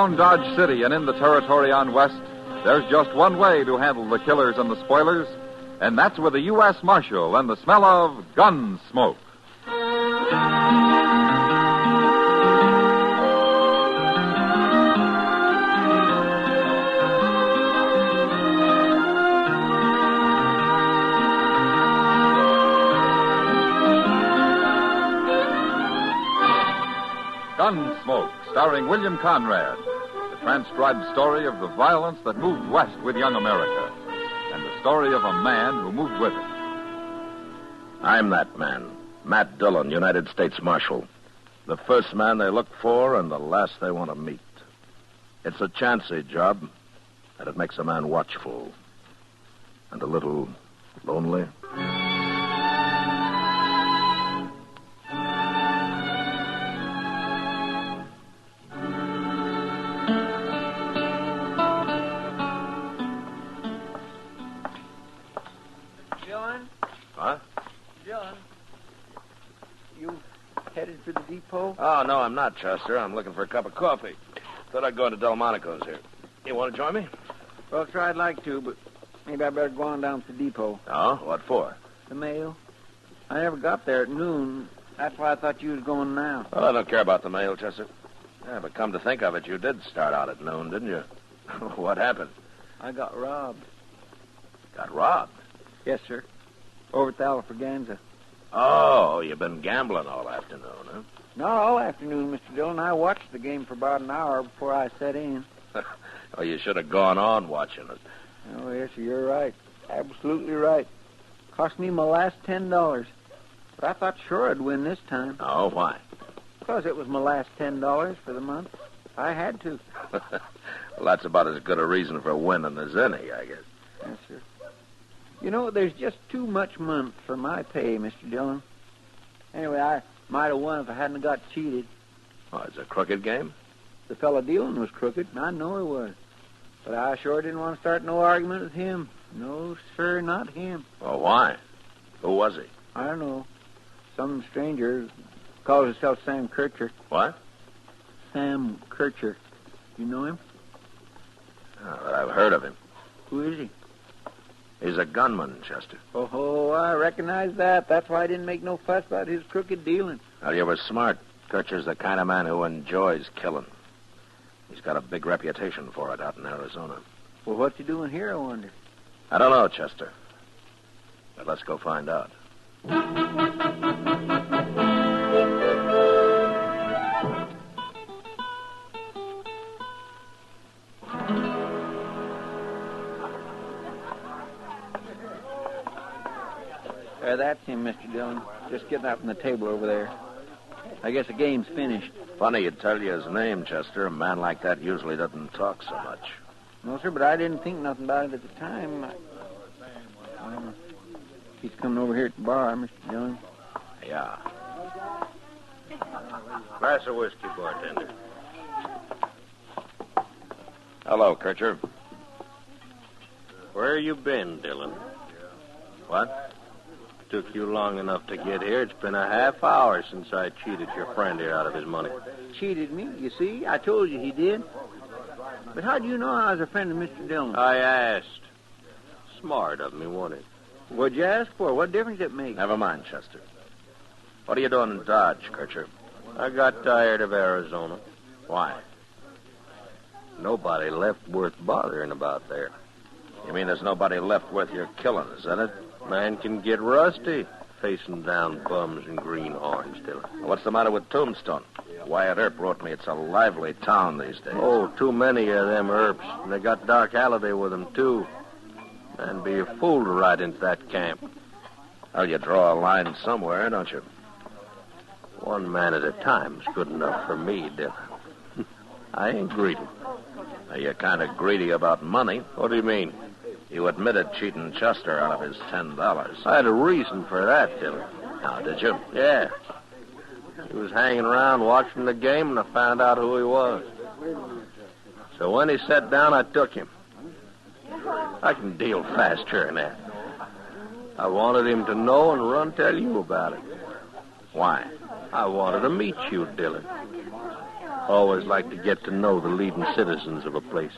Around Dodge City and in the territory on West, there's just one way to handle the killers and the spoilers, and that's with a U.S. Marshal and the smell of Gunsmoke. Gunsmoke, starring William Conrad, the transcribed story of the violence that moved west with young America, and the story of a man who moved with it. I'm that man, Matt Dillon, United States Marshal. The first man they look for and the last they want to meet. It's a chancy job, and it makes a man watchful and a little lonely. To the depot? Oh, no, I'm not, Chester. I'm looking for a cup of coffee. Thought I'd go into Delmonico's here. You want to join me? Well, sure, I'd like to, but maybe I better go on down to the depot. Oh, what for? The mail. I never got there at noon. That's why I thought you was going now. Well, I don't care about the mail, Chester. Yeah, but come to think of it, you did start out at noon, didn't you? What happened? I got robbed. Got robbed? Yes, sir. Over at the Alfraganza. Oh, you've been gambling all afternoon, huh? Not all afternoon, Mr. Dillon. I watched the game for about an hour before I set in. Well, you should have gone on watching it. Oh, yes, sir, you're right. Absolutely right. Cost me my last $10. But I thought sure I'd win this time. Oh, why? Because it was my last $10 for the month. I had to. Well, that's about as good a reason for winning as any, I guess. Yes, sir. You know, there's just too much month for my pay, Mr. Dillon. Anyway, I might have won if I hadn't got cheated. Oh, it's a crooked game? The fellow dealing was crooked, and I know he was. But I sure didn't want to start no argument with him. No, sir, not him. Well, why? Who was he? I don't know. Some stranger calls himself Sam Kircher. What? Sam Kircher. You know him? Oh, but I've heard of him. Who is he? He's a gunman, Chester. Oh, I recognize that. That's why I didn't make no fuss about his crooked dealing. Well, you were smart. Kircher's the kind of man who enjoys killing. He's got a big reputation for it out in Arizona. Well, what's he doing here, I wonder? I don't know, Chester. But let's go find out. That's him, Mr. Dillon. Just getting up from the table over there. I guess the game's finished. Funny you'd tell you his name, Chester. A man like that usually doesn't talk so much. No, sir, but I didn't think nothing about it at the time. He's coming over here at the bar, Mr. Dillon. Yeah. Glass of whiskey, bartender. Hello, Kircher. Where you been, Dillon? What? Took you long enough to get here. It's been a half hour since I cheated your friend here out of his money. Cheated me, you see? I told you he did. But how do you know I was a friend of Mr. Dillon? I asked. Smart of me, wasn't it? What'd you ask for? What difference it make? Never mind, Chester. What are you doing in Dodge, Kircher? I got tired of Arizona. Why? Nobody left worth bothering about there. You mean there's nobody left worth your killing, is that it? Man can get rusty facing down bums and greenhorns, Dillon. What's the matter with Tombstone? Wyatt Earp wrote me it's a lively town these days. Oh, too many of them Earps. And they got Doc Halliday with them, too. Man, be a fool to ride into that camp. Well, you draw a line somewhere, don't you? One man at a time's good enough for me, Dillon. I ain't greedy. Now, you're kind of greedy about money. What do you mean? You admitted cheating Chester out of his $10. I had a reason for that, Dillon. Now, did you? Yeah. He was hanging around watching the game, and I found out who he was. So when he sat down, I took him. I can deal faster than that. I wanted him to know and run tell you about it. Why? I wanted to meet you, Dillon. Always like to get to know the leading citizens of a place.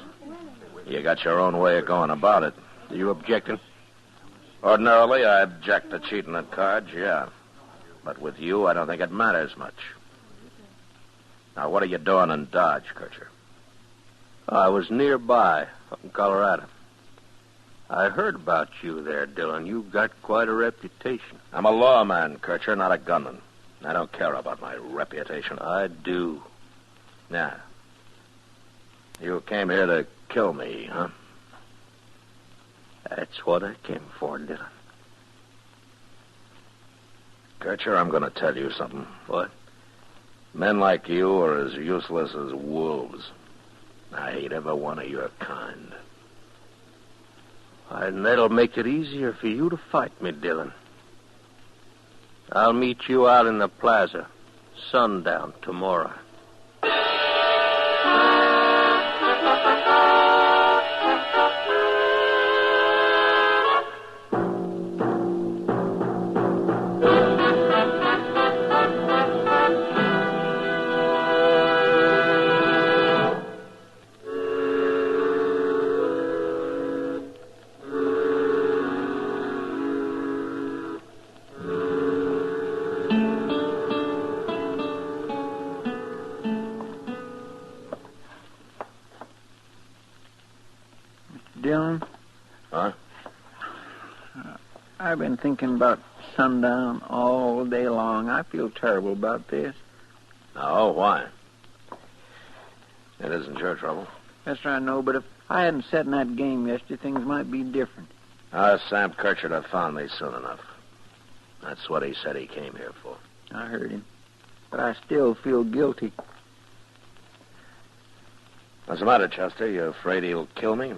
You got your own way of going about it. Are you objecting? Ordinarily, I object to cheating at cards, yeah. But with you, I don't think it matters much. Now, what are you doing in Dodge, Kircher? I was nearby, up in Colorado. I heard about you there, Dillon. You've got quite a reputation. I'm a lawman, Kircher, not a gunman. I don't care about my reputation. I do. Yeah. You came here to kill me, huh? That's what I came for, Dillon. Kircher, I'm going to tell you something. What? Men like you are as useless as wolves. I hate every one of your kind. And that'll make it easier for you to fight me, Dillon. I'll meet you out in the plaza, sundown tomorrow. Dillon? Huh? I've been thinking about sundown all day long. I feel terrible about this. No, why? It isn't your trouble. Yes, sir, I know, but if I hadn't sat in that game yesterday, things might be different. Sam Kircher have found me soon enough. That's what he said he came here for. I heard him. But I still feel guilty. What's the matter, Chester? You afraid he'll kill me?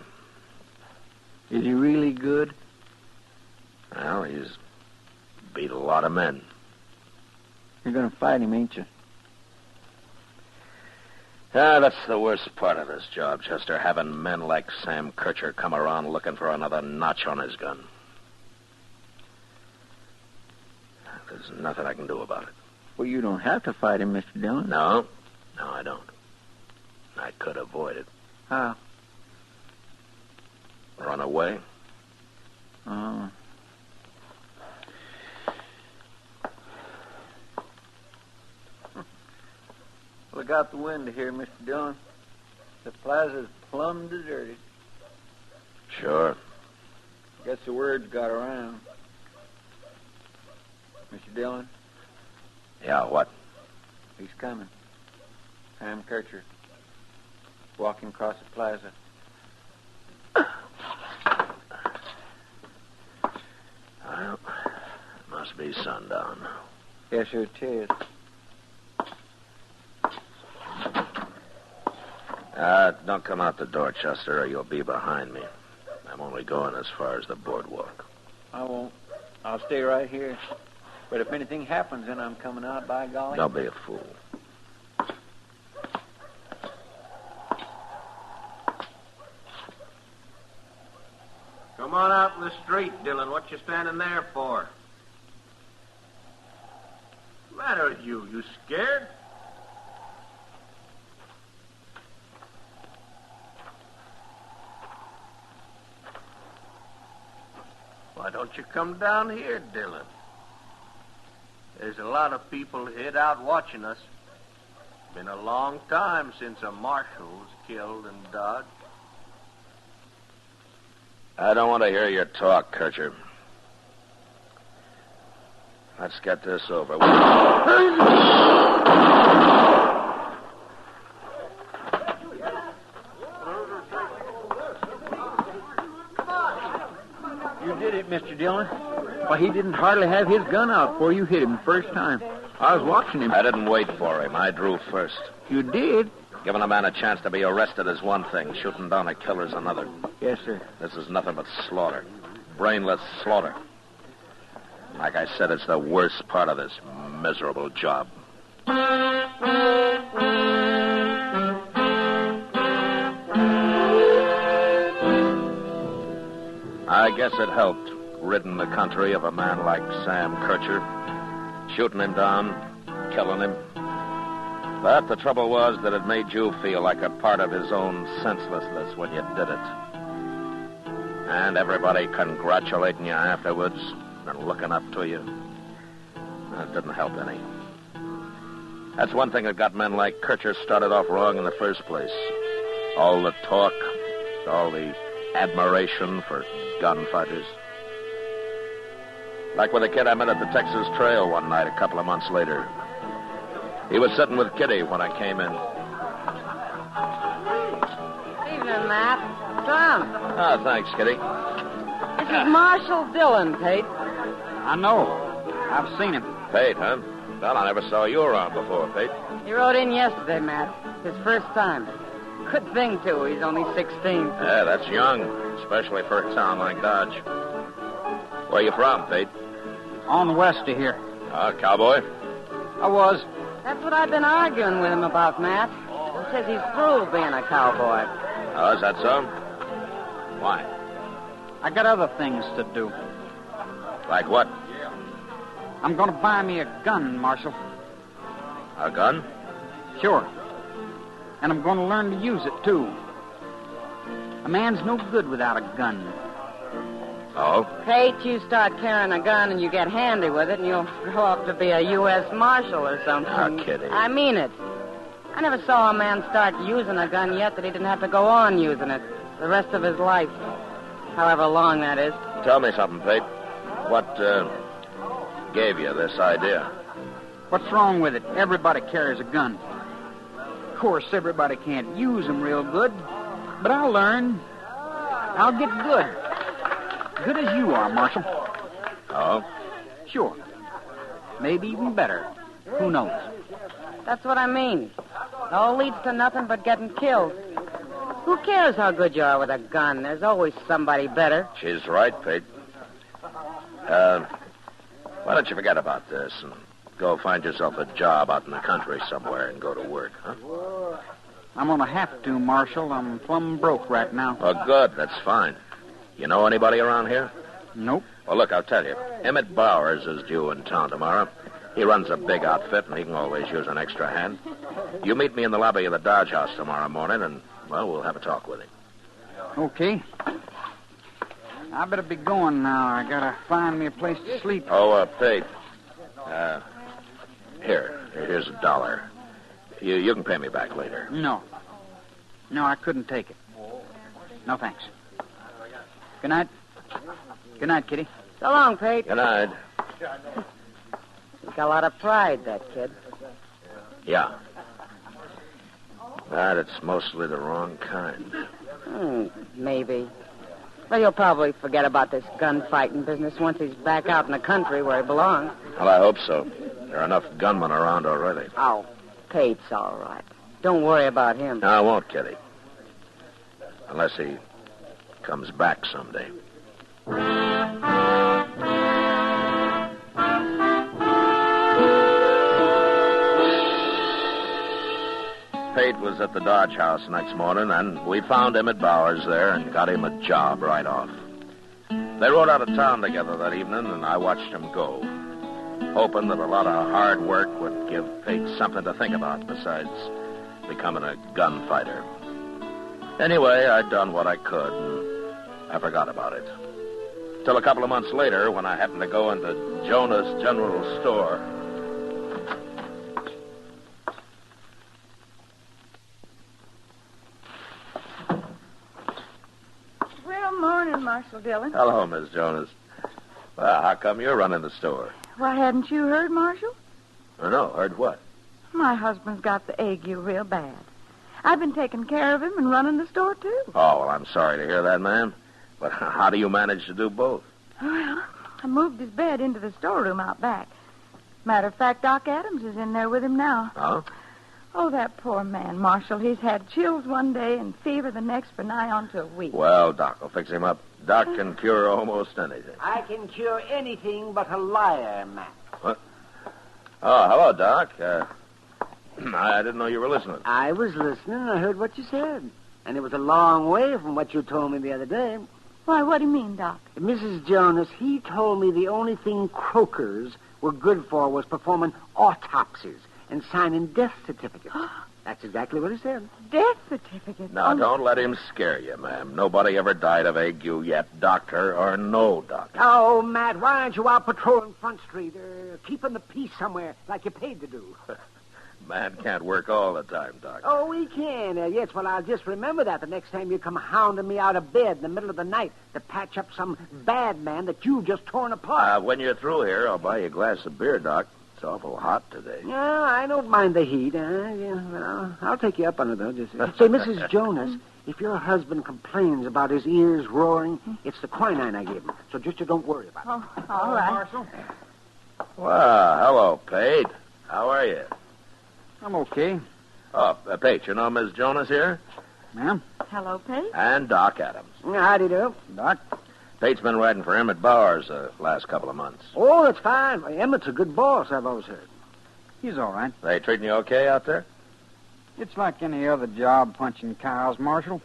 Is he really good? Well, he's beat a lot of men. You're going to fight him, ain't you? Yeah, that's the worst part of this job, Chester, having men like Sam Kircher come around looking for another notch on his gun. There's nothing I can do about it. Well, you don't have to fight him, Mr. Dillon. No, I don't. I could avoid it. How? Run away? Oh. Look out the window here, Mr. Dillon. The plaza's plumb deserted. Sure. Guess the word's got around. Mr. Dillon? Yeah, what? He's coming. Sam Kircher. Walking across the plaza. Well, it must be sundown. Yes, sir, it is. Don't come out the door, Chester, or you'll be behind me. I'm only going as far as the boardwalk. I won't. I'll stay right here. But if anything happens, then I'm coming out, by golly. Don't be a fool. Come on out in the street, Dillon. What you standing there for? What's the matter with you? You scared? Why don't you come down here, Dillon? There's a lot of people hid out watching us. Been a long time since a marshal was killed in Dodge. I don't want to hear your talk, Kircher. Let's get this over with. You did it, Mr. Dillon. Why, he didn't hardly have his gun out before you hit him the first time. I was watching him. I didn't wait for him. I drew first. You did? Giving a man a chance to be arrested is one thing. Shooting down a killer's another. Yes, sir. This is nothing but slaughter. Brainless slaughter. Like I said, it's the worst part of this miserable job. I guess it helped, ridding the country of a man like Sam Kircher. Shooting him down, killing him. But the trouble was that it made you feel like a part of his own senselessness when you did it. And everybody congratulating you afterwards and looking up to you. That didn't help any. That's one thing that got men like Kircher started off wrong in the first place. All the talk, all the admiration for gunfighters. Like with a kid I met at the Texas Trail one night a couple of months later. He was sitting with Kitty when I came in. Evening, Matt. Tom. Ah, thanks, Kitty. This is Marshal Dillon, Pate. I know. I've seen him. Pate, huh? Well, I never saw you around before, Pate. He rode in yesterday, Matt. His first time. Good thing, too. He's only 16. Yeah, that's young, especially for a town like Dodge. Where you from, Pate? On west of here. Cowboy? I was. That's what I've been arguing with him about, Matt. He says he's through being a cowboy. Oh, is that so? Why? I got other things to do. Like what? I'm going to buy me a gun, Marshal. A gun? Sure. And I'm going to learn to use it, too. A man's no good without a gun. Oh? Pate, you start carrying a gun and you get handy with it and you'll grow up to be a U.S. Marshal or something. Oh, Kitty. I mean it. I never saw a man start using a gun yet that he didn't have to go on using it the rest of his life. However long that is. Tell me something, Pate. What, gave you this idea? What's wrong with it? Everybody carries a gun. Of course, everybody can't use them real good. But I'll learn. I'll get good. Good as you are, Marshal. Oh? Sure. Maybe even better. Who knows? That's what I mean. It all leads to nothing but getting killed. Who cares how good you are with a gun? There's always somebody better. She's right, Pate. Why don't you forget about this and go find yourself a job out in the country somewhere and go to work, huh? I'm going to have to, Marshal. I'm plumb broke right now. Oh, good. That's fine. You know anybody around here? Nope. Well, look, I'll tell you. Emmett Bowers is due in town tomorrow. He runs a big outfit, and he can always use an extra hand. You meet me in the lobby of the Dodge House tomorrow morning, and, well, we'll have a talk with him. Okay. I better be going now. I got to find me a place to sleep. Oh, Pate. Here's $1. You can pay me back later. No, I couldn't take it. No, thanks. Good night. Good night, Kitty. So long, Pate. Good night. He's got a lot of pride, that kid. Yeah. But it's mostly the wrong kind. Maybe. Well, he'll probably forget about this gunfighting business once he's back out in the country where he belongs. Well, I hope so. There are enough gunmen around already. Oh, Pate's all right. Don't worry about him. No, I won't, Kitty. Unless he comes back someday. Pate was at the Dodge House next morning, and we found Emmett Bowers there and got him a job right off. They rode out of town together that evening, and I watched him go, hoping that a lot of hard work would give Pate something to think about besides becoming a gunfighter. Anyway, I'd done what I could, and I forgot about it. Till a couple of months later, when I happened to go into Jonah's General Store. Well, morning, Marshal Dillon. Hello, Miss Jonas. Well, how come you're running the store? Why, hadn't you heard, Marshal? Oh, no, heard what? My husband's got the ague real bad. I've been taking care of him and running the store, too. Oh, well, I'm sorry to hear that, ma'am. But how do you manage to do both? Well, I moved his bed into the storeroom out back. Matter of fact, Doc Adams is in there with him now. Oh? Oh, that poor man, Marshal. He's had chills one day and fever the next for nigh on to a week. Well, Doc will fix him up. Doc can cure almost anything. I can cure anything but a liar, Matt. What? Oh, hello, Doc. I didn't know you were listening. I was listening and I heard what you said. And it was a long way from what you told me the other day. Why, what do you mean, Doc? Mrs. Jonas, he told me the only thing croakers were good for was performing autopsies. and signing death certificates. That's exactly what he said. Death certificate. Now, don't let him scare you, ma'am. Nobody ever died of ague yet, doctor or no doctor. Oh, Matt, why aren't you out patrolling Front Street or keeping the peace somewhere like you're paid to do? Man can't work all the time, Doc. Oh, we can. Yes, well, I'll just remember that the next time you come hounding me out of bed in the middle of the night to patch up some bad man that you've just torn apart. When you're through here, I'll buy you a glass of beer, Doc. It's awful hot today. Yeah, I don't mind the heat. Well, I'll take you up on it, though. Just say, Mrs. Jonas, if your husband complains about his ears roaring, it's the quinine I gave him. So just you don't worry about it. Oh, all right. Marshal. Well, hello, Pate. How are you? I'm okay. Oh, Pate, you know Miss Jonas here? Ma'am? Hello, Pete. And Doc Adams. Howdy do. Doc? Pate's been riding for Emmett Bowers the last couple of months. Oh, that's fine. Emmett's a good boss, I've always heard. He's all right. They treating you okay out there? It's like any other job punching cows, Marshal.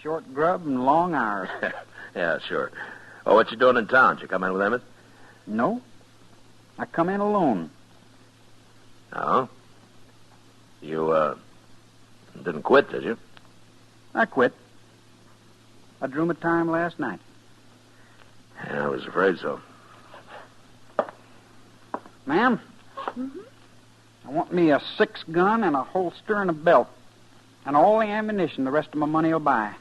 Short grub and long hours. Yeah, sure. Oh, what you doing in town? Did you come in with Emmett? No. I come in alone. No? You, didn't quit, did you? I quit. I drew my time last night. Yeah, I was afraid so. Ma'am? Mm-hmm. I want me a 6-gun and a holster and a belt. And all the ammunition the rest of my money will buy.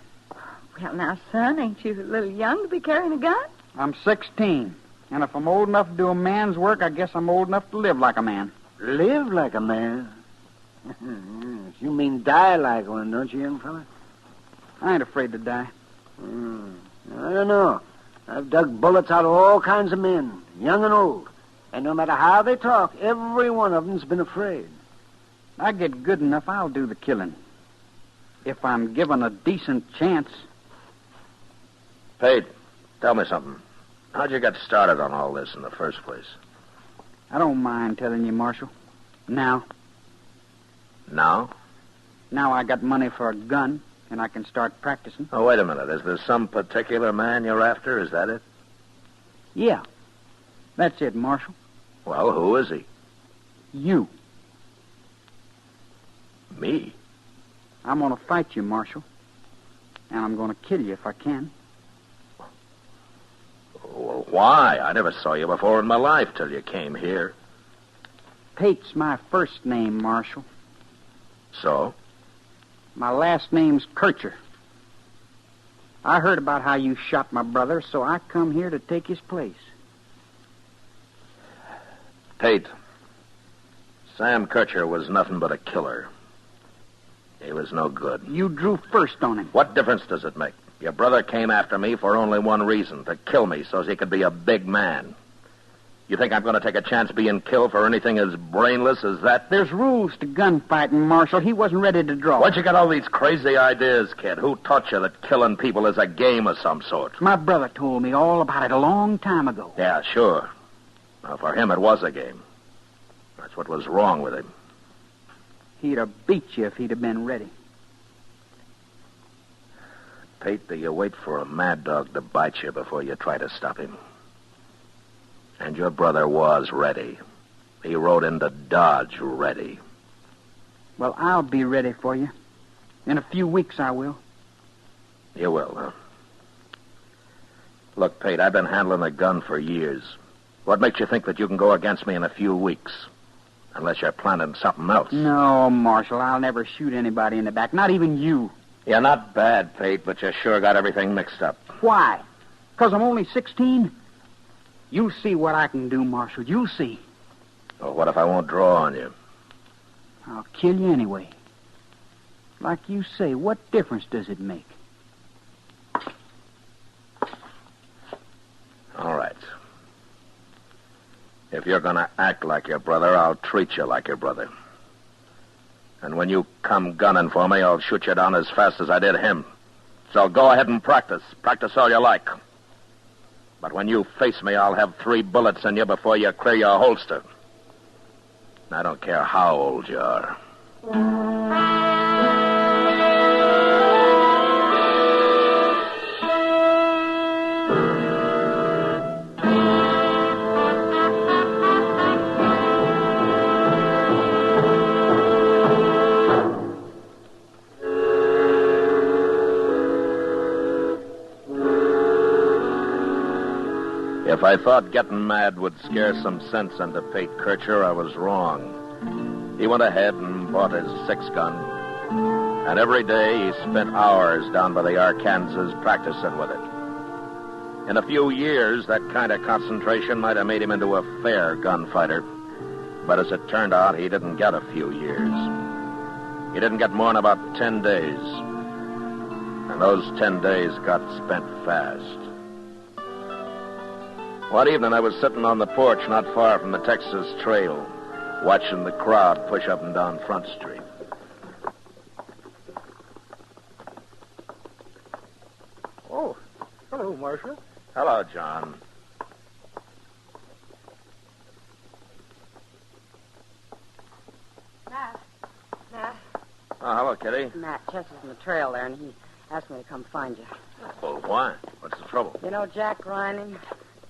Well, now, son, ain't you a little young to be carrying a gun? I'm 16. And if I'm old enough to do a man's work, I guess I'm old enough to live like a man. Live like a man? You mean die like one, don't you, young fella? I ain't afraid to die. I don't know. I've dug bullets out of all kinds of men, young and old. And no matter how they talk, every one of them's been afraid. I get good enough, I'll do the killing. If I'm given a decent chance. Pate, tell me something. How'd you get started on all this in the first place? I don't mind telling you, Marshal. Now Now? I got money for a gun, and I can start practicing. Oh, wait a minute. Is there some particular man you're after? Is that it? Yeah. That's it, Marshal. Well, who is he? You. Me? I'm going to fight you, Marshal. And I'm going to kill you if I can. Well, why? I never saw you before in my life till you came here. Pate's my first name, Marshal. So? My last name's Kircher. I heard about how you shot my brother, so I come here to take his place. Pate, Sam Kircher was nothing but a killer. He was no good. You drew first on him. What difference does it make? Your brother came after me for only one reason, to kill me so he could be a big man. You think I'm going to take a chance being killed for anything as brainless as that? There's rules to gunfighting, Marshal. He wasn't ready to draw. Where'd you get all these crazy ideas, kid? Who taught you that killing people is a game of some sort? My brother told me all about it a long time ago. Yeah, sure. Now, for him, it was a game. That's what was wrong with him. He'd have beat you if he'd have been ready. Pate, do you wait for a mad dog to bite you before you try to stop him? And your brother was ready. He rode into Dodge ready. Well, I'll be ready for you. In a few weeks, I will. You will, huh? Look, Pate, I've been handling a gun for years. What makes you think that you can go against me in a few weeks? Unless you're planning something else. No, Marshal, I'll never shoot anybody in the back, not even you. You're not bad, Pate, but you sure got everything mixed up. Why? Because I'm only 16? You'll see what I can do, Marshal. You'll see. Well, what if I won't draw on you? I'll kill you anyway. Like you say, what difference does it make? All right. If you're going to act like your brother, I'll treat you like your brother. And when you come gunning for me, I'll shoot you down as fast as I did him. So go ahead and practice. Practice all you like. But when you face me, I'll have 3 bullets in you before you clear your holster. I don't care how old you are. If I thought getting mad would scare some sense into Pate Kircher, I was wrong. He went ahead and bought his 6-gun, and every day he spent hours down by the Arkansas practicing with it. In a few years, that kind of concentration might have made him into a fair gunfighter. But as it turned out, he didn't get a few years. He didn't get more than about 10 days. And those 10 days got spent fast. One evening, I was sitting on the porch not far from the Texas Trail, watching the crowd push up and down Front Street. Oh, hello, Marshal. Hello, John. Matt. Oh, hello, Kitty. Matt, Chester's in the trail there, and he asked me to come find you. Well, why? What's the trouble? You know Jack Grining?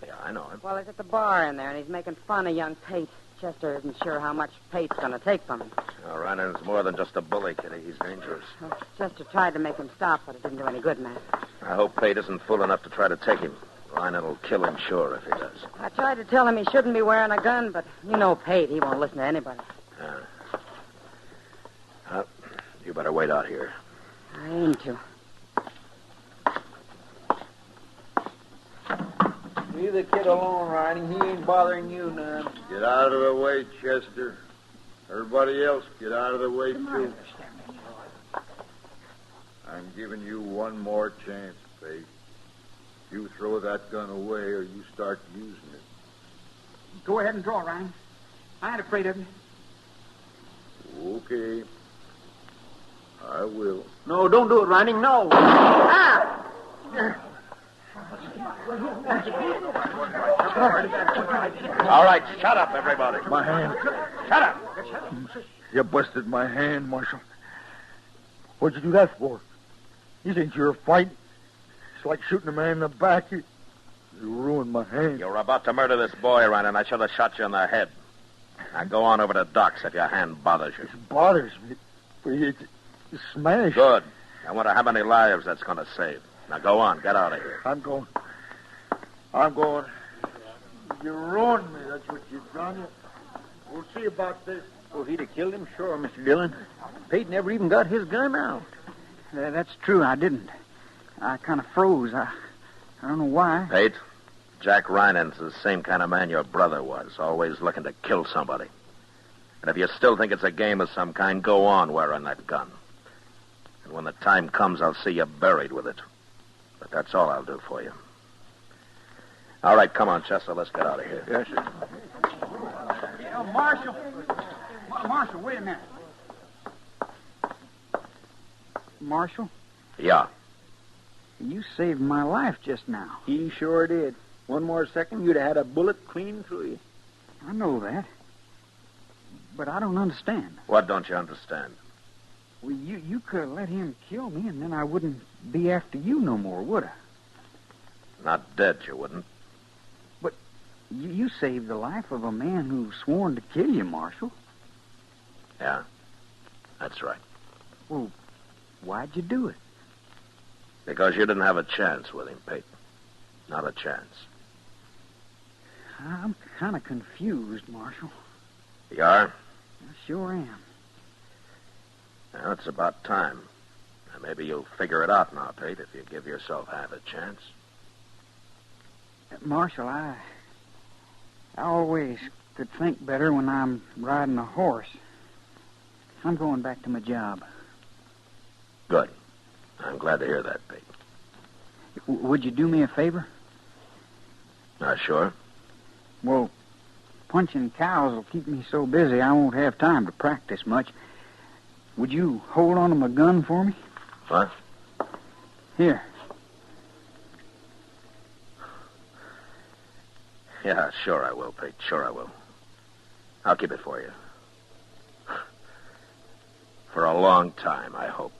Yeah, I know him. Well, he's at the bar in there, and he's making fun of young Pate. Chester isn't sure how much Pate's going to take from him. Oh, Ryan's more than just a bully, Kitty. He's dangerous. Well, Chester tried to make him stop, but it didn't do any good, Matt. I hope Pate isn't fool enough to try to take him. Ryan will kill him, sure, if he does. I tried to tell him he shouldn't be wearing a gun, but you know Pate. He won't listen to anybody. You better wait out here. I aim to. Leave the kid alone, Riding. He ain't bothering you none. Get out of the way, Chester. Everybody else, get out of the way, too. I'm giving you one more chance, Pate. You throw that gun away or you start using it. Go ahead and draw, Ryan. I ain't afraid of you. Okay. I will. No, don't do it, Riding. No. Ah! All right, shut up, everybody. My hand. Shut up. You busted my hand, Marshal. What'd you do that for? You think you're fighting? It's like shooting a man in the back. You ruined my hand. You were about to murder this boy, Ryan, and I should have shot you in the head. Now go on over to Doc's if your hand bothers you. It bothers me. It's smashed. Good. I wonder how many lives that's going to save. Now go on. Get out of here. I'm going. You ruined me. That's what you've done. We'll see about this. Well, if he'd have killed him, sure, Mr. Dillon. Pate never even got his gun out. That's true. I didn't. I kind of froze. I don't know why. Pate, Jack Ryan's the same kind of man your brother was, always looking to kill somebody. And if you still think it's a game of some kind, go on wearing that gun. And when the time comes, I'll see you buried with it. But that's all I'll do for you. All right, come on, Chester. Let's get out of here. Yes, sir. Marshal. Marshal, wait a minute. Marshal, Yeah. you saved my life just now. He sure did. One more second, you'd have had a bullet clean through you. I know that. But I don't understand. What don't you understand? Well, you could have let him kill me, and then I wouldn't be after you no more, would I? Not dead, you wouldn't. But you saved the life of a man who sworn to kill you, Marshal. Yeah, that's right. Well, why'd you do it? Because you didn't have a chance with him, Pate. Not a chance. I'm kind of confused, Marshal. You are? I sure am. Well, it's about time. Now, maybe you'll figure it out now, Pate, if you give yourself half a chance. Marshal, I always could think better when I'm riding a horse. I'm going back to my job. Good. I'm glad to hear that, Pete. Would you do me a favor? Sure. Well, punching cows will keep me so busy I won't have time to practice much. Would you hold on to my gun for me? What? Here. Yeah, sure I will, Pete. Sure I will. I'll keep it for you. For a long time, I hope.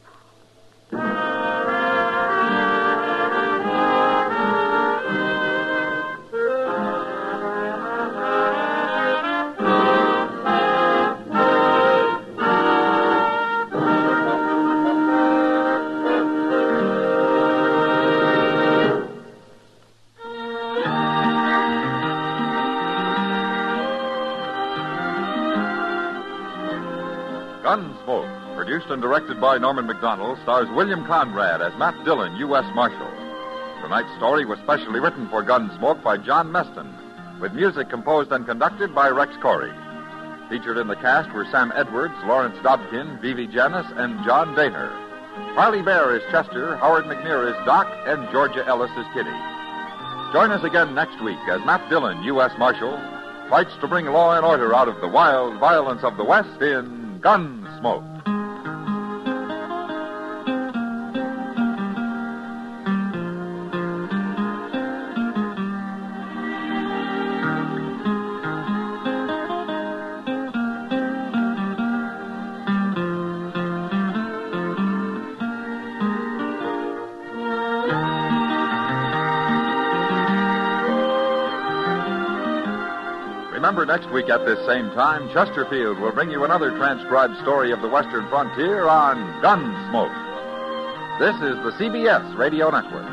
Gunsmoke, produced and directed by Norman McDonald, stars William Conrad as Matt Dillon, U.S. Marshal. Tonight's story was specially written for Gunsmoke by John Meston, with music composed and conducted by Rex Corey. Featured in the cast were Sam Edwards, Lawrence Dobkin, Vivi Janis, and John Daner. Harley Bear is Chester, Howard McNear is Doc, and Georgia Ellis is Kitty. Join us again next week as Matt Dillon, U.S. Marshal, fights to bring law and order out of the wild violence of the West in Gunsmoke. Remember, next week at this same time, Chesterfield will bring you another transcribed story of the Western frontier on Gunsmoke. This is the CBS Radio Network.